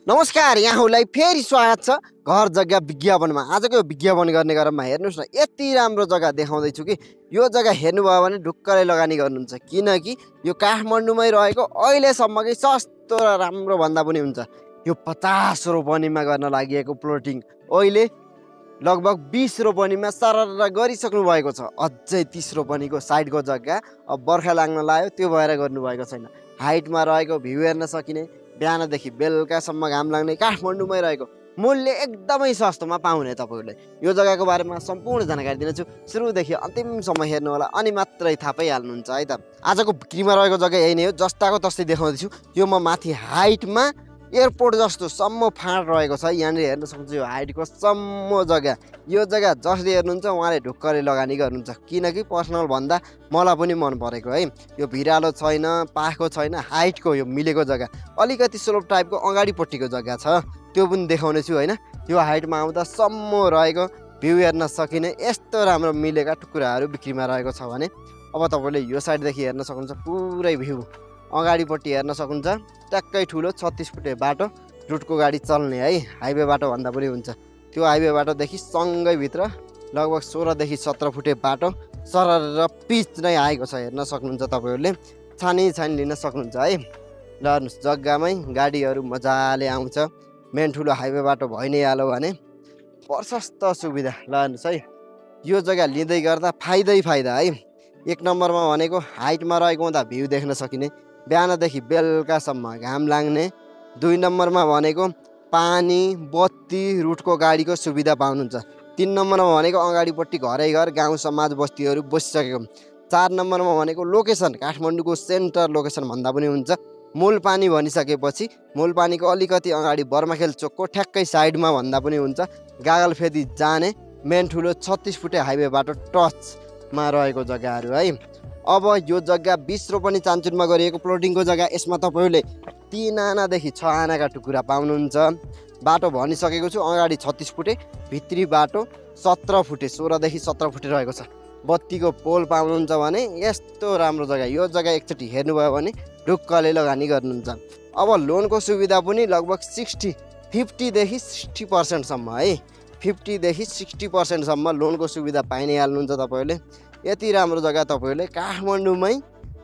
नमस्कार, यहाँलाई फेरि स्वागत छ घर जग्गा विज्ञापनमा। आजको विज्ञापन गर्ने क्रममा हेर्नुस् न, यति राम्रो जग्गा देखाउँदैछु कि यो जग्गा हेर्नुभयो भने ढुक्कले लगानी गर्नुहुन्छ, किनकि यो काठमाडौँमै रहेको अहिलेसम्मकै सस्तो र राम्रो भन्दा पनि हुन्छ। यो 50 रोपनीमा गर्न लागि प्लोटिङ अहिले लगभग 20 रोपनीमा सरर गरिसक्नु भएको छ। अझै 30 रोपनीको साइडको जग्गा अब बर्खा लाग्न लाग्यो, त्यो भएर गर्नुभएको छैन। हाइटमा रहेको भ्यू हेर्न सकिने, बिहानदेखि बेलुकासम्म घाम लाग्ने, काठमाडौँमै रहेको, मूल्य एकदमै सस्तोमा पाउने। तपाईँहरूले यो जग्गाको बारेमा सम्पूर्ण जानकारी दिनेछु, सुरुदेखि अन्तिमसम्म हेर्नु होला, अनि मात्रै थाहा पाइहाल्नुहुन्छ है त। आजको बिक्रीमा रहेको जग्गा यही नै हो, जस्ताको तस्तै देखाउँदैछु। यो म माथि हाइटमा एयरपोर्ट जस्तो सम्म फाँट रहेको छ, यहाँनिर हेर्न सक्नुहुन्छ। यो हाइटको सम्म जग्गा, यो जग्गा जसले हेर्नुहुन्छ उहाँले ढुक्कले लगानी गर्नुहुन्छ, किनकि पर्सनल भन्दा मलाई पनि मन परेको है। यो भिरालो छैन, पाखो छैन, हाइटको यो मिलेको जग्गा, अलिकति स्लोप टाइपको अगाडिपट्टिको जग्गा छ, त्यो पनि देखाउने छु होइन। यो हाइटमा आउँदा सम्म रहेको भ्यू हेर्न सकिने यस्तो राम्रो मिलेका टुक्राहरू बिक्रीमा रहेको छ भने अब तपाईँले यो साइडदेखि हेर्न सक्नुहुन्छ। पुरै भ्यू अगाडिपट्टि हेर्न सक्नुहुन्छ, ट्याक्कै ठुलो 36 फुटे बाटो, रुटको गाडी चल्ने है, हाइवे बाटो भन्दा पनि हुन्छ। त्यो हाइवे बाटोदेखि सँगै भित्र लगभग 16 देखि 17 फुटे बाटो सरर पिच नै आएको छ, हेर्न सक्नुहुन्छ। तपाईँहरूले छानी लिन सक्नुहुन्छ है। ल हेर्नुहोस्, जग्गामै गाडीहरू मजाले आउँछ, मेन ठुलो हाइवे बाटो भइ नै हाल्यो भने प्रशस्त सुविधा। ल हेर्नुहोस् है, यो जग्गा लिँदै गर्दा फाइदै फाइदा है। एक नम्बरमा भनेको हाइटमा रहेको हुँदा भ्यू देख्न सकिने, बिहानदेखि बेलुकासम्म घाम लाग्ने। 2 नम्बरमा भनेको पानी बत्ती रुटको गाडीको सुविधा पाउनुहुन्छ। 3 नम्बरमा भनेको अगाडिपट्टि घरै घर गाउँ समाज बस्तीहरू बसिसकेको। 4 नम्बरमा भनेको लोकेसन, काठमाडौँको सेन्टर लोकेसन भन्दा पनि हुन्छ। मूल पानी भनिसकेपछि मूल पानीको अलिकति अगाडि बर्माखेल चोकको ठ्याक्कै साइडमा भन्दा पनि हुन्छ। गागलफेदी जाने मेन ठुलो 36 फुटे हाइवे बाटो टचमा रहेको जग्गाहरू है। अब यो जग्गा 20 रोपनी चान्चुनमा गरिएको प्लोटिङको जग्गा, यसमा तपाईँहरूले 3 आनादेखि 6 आनाका टुक्रा पाउनुहुन्छ। बाटो भनिसकेको छु, अगाडि 36 फुटे, भित्री बाटो 17 फुटे, 16 देखि 17 फुटे रहेको छ। बत्तीको पोल पाउनुहुन्छ भने यस्तो राम्रो जग्गा, यो जग्गा एकचोटि हेर्नुभयो भने ढुक्कले लगानी गर्नुहुन्छ। अब लोनको सुविधा पनि लगभग 50 देखि 60% है, 50 देखि 60% लोनको सुविधा पाइ नै हाल्नुहुन्छ तपाईँहरूले। यति राम्रो जग्गा तपाईँहरूले काठमाडौँमै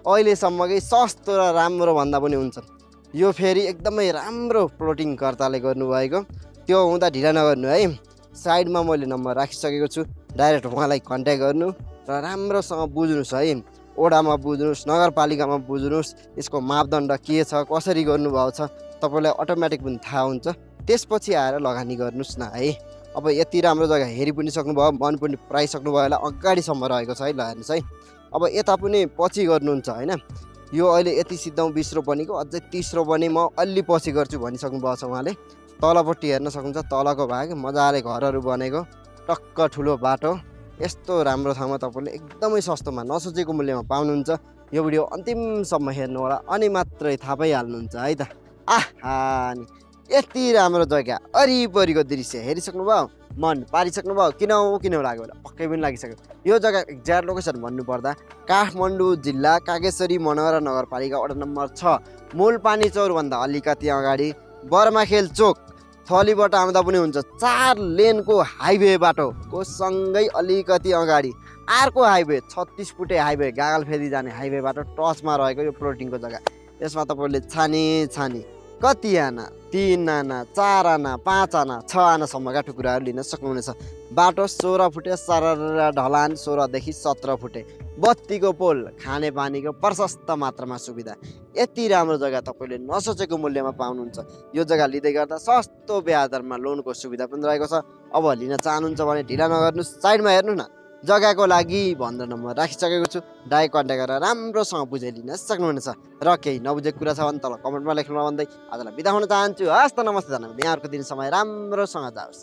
अहिलेसम्मकै सस्तो र राम्रो भन्दा पनि हुन्छ। यो फेरि एकदमै राम्रो प्लोटिङ कर्ताले गर्नुभएको, त्यो हुँदा ढिला नगर्नु है। साइडमा मैले नम्बर राखिसकेको छु, डाइरेक्ट उहाँलाई कन्ट्याक्ट गर्नु र राम्रोसँग बुझ्नुहोस् है। ओडामा बुझ्नुहोस्, नगरपालिकामा बुझ्नुहोस्, यसको मापदण्ड के छ, कसरी गर्नुभएको छ, तपाईँलाई अटोमेटिक पनि थाहा हुन्छ। त्यसपछि आएर लगानी गर्नुहोस् न है। अब यति राम्रो जग्गा हेरि पनि सक्नुभयो, मन पनि पराइसक्नुभयो होला, अगाडिसम्म रहेको छ है। ल हेर्नुहोस् है, अब यता पनि पछि गर्नुहुन्छ होइन। यो अहिले यति सिद्धौँ 20 रोपनीको, अझै 30 रोपनी म अलि पछि गर्छु भनिसक्नु भएको छ उहाँले। तलपट्टि हेर्न सक्नुहुन्छ, तलको भाग मजाले घरहरू बनेको, टक्क ठुलो बाटो, यस्तो राम्रो ठाउँमा तपाईँले एकदमै सस्तोमा नसोचेको मूल्यमा पाउनुहुन्छ। यो भिडियो अन्तिमसम्म हेर्नु होला, अनि मात्रै थाहा पाइहाल्नुहुन्छ है त। आहा, यति राम्रो जग्गा, वरिपरिको दृश्य हेरिसक्नुभयो, मन पारिसक्नुभयो, किन लाग्यो होला, पक्कै पनि लागिसक्यो। यो जग्गा एक्ज्याक्ट लोकेसन भन्नुपर्दा काठमाडौँ जिल्ला कागेश्वरी मनोहरा नगरपालिका वडा नम्बर 6, मूल पानी चौरभन्दा अलिकति अगाडि बर्माखेल चोक, थलीबाट आउँदा पनि हुन्छ। 4 लेनको हाइवे बाटोको सँगै अलिकति अगाडि अर्को हाइवे 36 फुटे हाइवे, गागलफेदी जाने हाइवे बाटो टचमा रहेको यो प्लोटिङको जग्गा। यसमा तपाईँहरूले छानी कति आना, 3 आना, 4 आना, 5 आना, 6 आनासम्मका टुक्राहरू लिन सक्नुहुनेछ। बाटो 16 फुटे सरर ढलान, 16 देखि 17 फुटे, बत्तीको पोल, खाने पानीको प्रशस्त मात्रामा सुविधा। यति राम्रो जग्गा तपाईँले नसोचेको मूल्यमा पाउनुहुन्छ। यो जग्गा लिँदै गर्दा सस्तो ब्याज दरमा लोनको सुविधा पनि रहेको छ। अब लिन चाहनुहुन्छ भने ढिला नगर्नुहोस्, साइडमा हेर्नु न, जग्गाको लागि भनेर नम्बर राखिसकेको छु, डाइरेक्ट कन्ट्याक्ट गरेर राम्रोसँग बुझाइलिन सक्नुहुनेछ। र केही नबुझेको कुरा छ भने तल कमेन्टमा लेख्नु भन्दै आजलाई बिदा हुन चाहन्छु। हस् त, नमस्ते, धन्यवाद। यहाँहरूको दिन समय राम्रोसँग जाओस्।